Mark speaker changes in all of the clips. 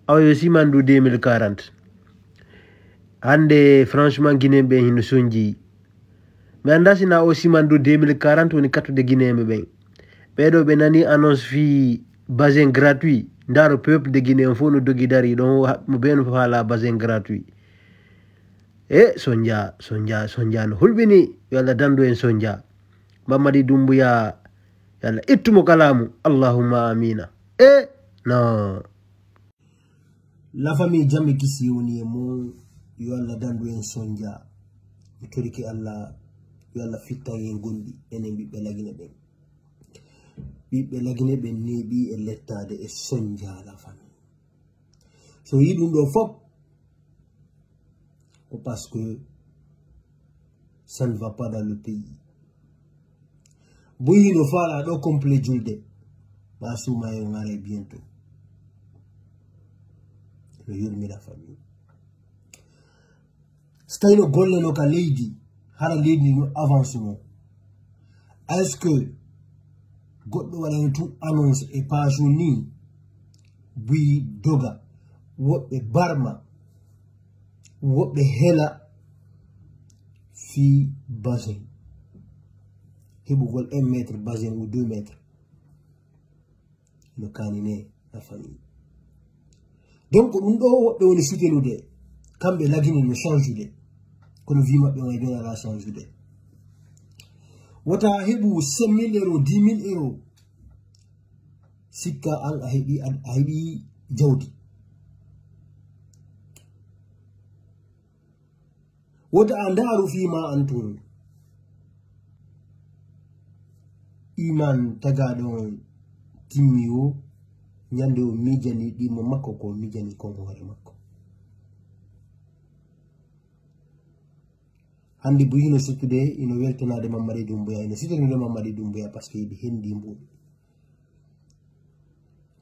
Speaker 1: awayo simandu 2040 hande franchement guinéen ɓe hino sonji mi anda sina o simandu 2040 woni kattude guinéen ɓen ɓeɗo ɓe nani annonce fi basin gratuit ndaro peuple de guinéen fof no dogi dari ɗon mo ɓe no faala basin gratuit sondia no hulɓini yo Allah dandu en sondia Mamadi Doumbouya yo Allah ittumo kalamu allahumma amina no la famille Jammeh Kisi woni e mo yo Allah dandu en sondia mi toriki Allah yo Allah fittan en gonɗi enen ɓiɓɓe lagine ɓen neeɓi e lettade e sondia la famille so yi ɗum ɗo fof parce que ça ne va pas dans le pays. Boyi no fala do complet julde ba suma yo ngare bientôt. Le yurmi la famille. Stayno golle no ka leydi hara leydi no avancement. Est-ce que goddo wala tout annonce et page ni buyi doga wobbe barma wobbe hela fi basin hebugol 1 mètre basin ou 2 mètres no kanine la famille donc ɗum ɗo woɓɓe woni sutelude kamɓe lagini no change kono wi maɓɓe woni ɗon ala change wota heɓu 5 000 €, 10 000 €, sikka an a heɓi jawdi wota a ndaru fima antum iman tagaɗo timmi o ñande o mijani ɗimo makko ko mijani kon hoore makko hande bo hino suttude ino weltanade Mamadi Doumbouya ino sitanude Mamadi Doumbouya par ce que yiɗi hendi mbuɗi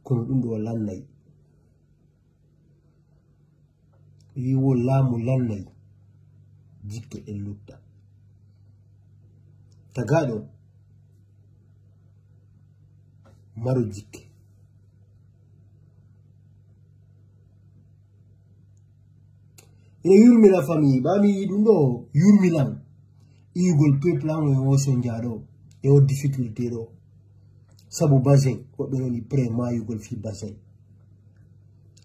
Speaker 1: kono ɗum ɗo lannay wiwo laamu lannay jikke e lutta tagaɗo maro jikke ina yurmi la famille ɓami ɗum ɗo yurmilan igol peuple an e o sondia ɗo e o difficulté ɗo sabu basin woɓɓe noni pré mayugol fi basin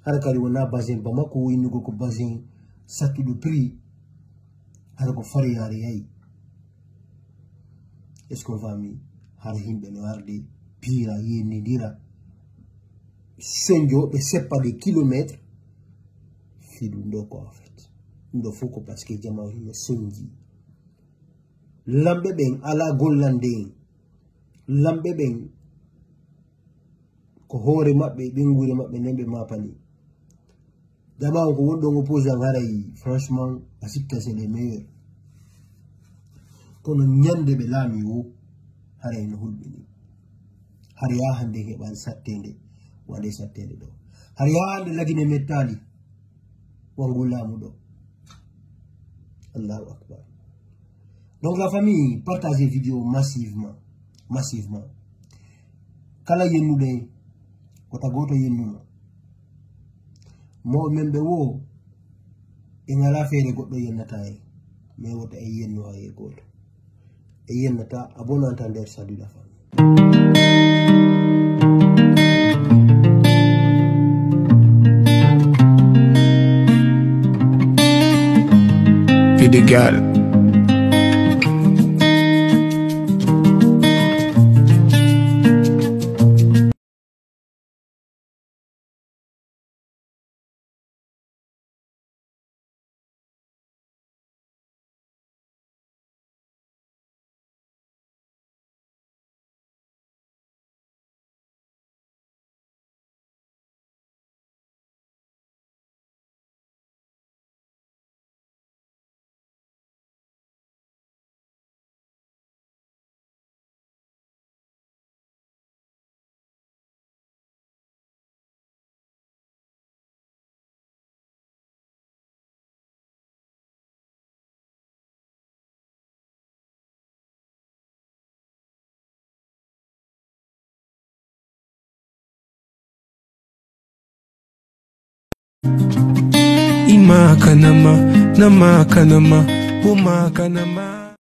Speaker 1: hara kadi wona basin Bamako winnugo ko basin sattuɗo prix hara ko fariyare yayi est ce qu'on fami hara himɓe no arde pira yennidira sonjo ɓe seppa de kilomètre fi ɗum ɗo ko en fait ɗum ɗo fof ko par ce que jama hino sonji lamɓe ɓen ala gollande en lamɓe ɓen ko hoore maɓɓe ɓengure maɓɓe nden ɓe mapani jama ko wonɗon opposant haray franchement a sikka c'est les meilleurs kono ñande ɓe laami o haray no hulɓini har ya hande heɓan sattede waɗe sattede ɗo har ya hande lagine mettali wango laamu ɗo Allahu akbar donc la famille partagez vidéo massivement kala yennuɗe kota goto yennuno mo men ɓe wo e ngala feere goɗɗo yennata e mais wota e yennu ha e goto e yennata abonanta nder Salut la famille.
Speaker 2: Vidigal. Nama kanama, nama kanama, uma kanama.